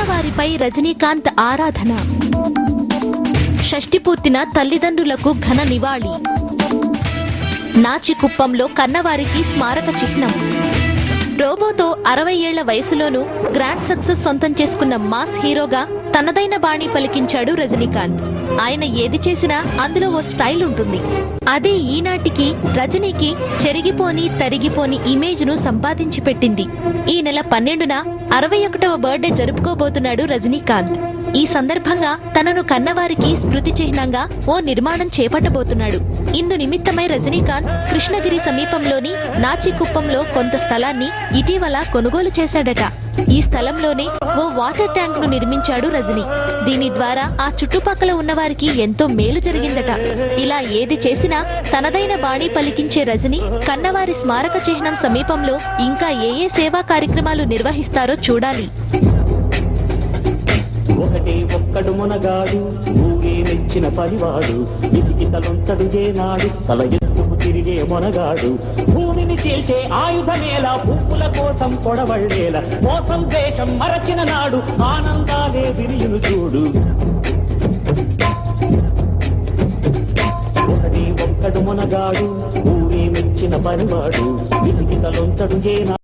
కన్నవారిపై రజనీకాంత్ ఆరాధన. షష్ఠి పూర్తిన తల్లిదండ్రులకు ఘన నివాళి. నాచికుప్పంలో కన్నవారికి స్మారక చిహ్నం. రోబోతో 60 ఏళ్ల వయసులోనూ గ్రాండ్ సక్సెస్ సొంతం చేసుకున్న మాస్ హీరోగా తనదైన బాణి పలికించాడు రజనీకాంత్. ఆయన ఏది చేసినా అందులో ఓ స్టైల్ ఉంటుంది. అదే ఈనాటికి రజనీకి చెరిగిపోని తరిగిపోని ఇమేజ్ ను సంపాదించి పెట్టింది. ఈ నెల 12న 61వ బర్త్డే జరుపుకోబోతున్నాడు రజనీకాంత్. ఈ సందర్భంగా తనను కన్నవారికి స్మృతి చిహ్నంగా ఓ నిర్మాణం చేపట్టబోతున్నాడు. ఇందు నిమిత్తమై రజనీకాంత్ కృష్ణగిరి సమీపంలోని నాచికుప్పంలో కొంత స్థలాన్ని ఇటీవల కొనుగోలు చేశాడట. ఈ స్థలంలోనే ఓ వాటర్ ట్యాంక్ ను నిర్మించాడు రజనీ. దీని ద్వారా ఆ చుట్టుపక్కల ఉన్నవారికి ఎంతో మేలు జరిగిందట. ఇలా ఏది చేసినా తనదైన బాణి పలికించే రజనీ కన్నవారి స్మారక చిహ్నం సమీపంలో ఇంకా ఏ సేవా కార్యక్రమాలు నిర్వహిస్తారో చూడాలి. ఒకటే ఒక్కడు మునగాడు, ఊగే మెచ్చిన పనివాడు, ఇదికి తలొంతడు చేనాడు, తల ఎత్తుకు తిరిగే మొనగాడు. భూమిని చేసే ఆయుధమేలా, పువ్వుల కోసం పొడవళ్ళేలా, మోసం దేశం మరచిన నాడు ఆనందాలే విరియును చూడు. ఒకటే ఒక్కడు మునగాడు, ఊగే మెచ్చిన పనివాడు, ఇదికి తలొంతడు చేనాడు.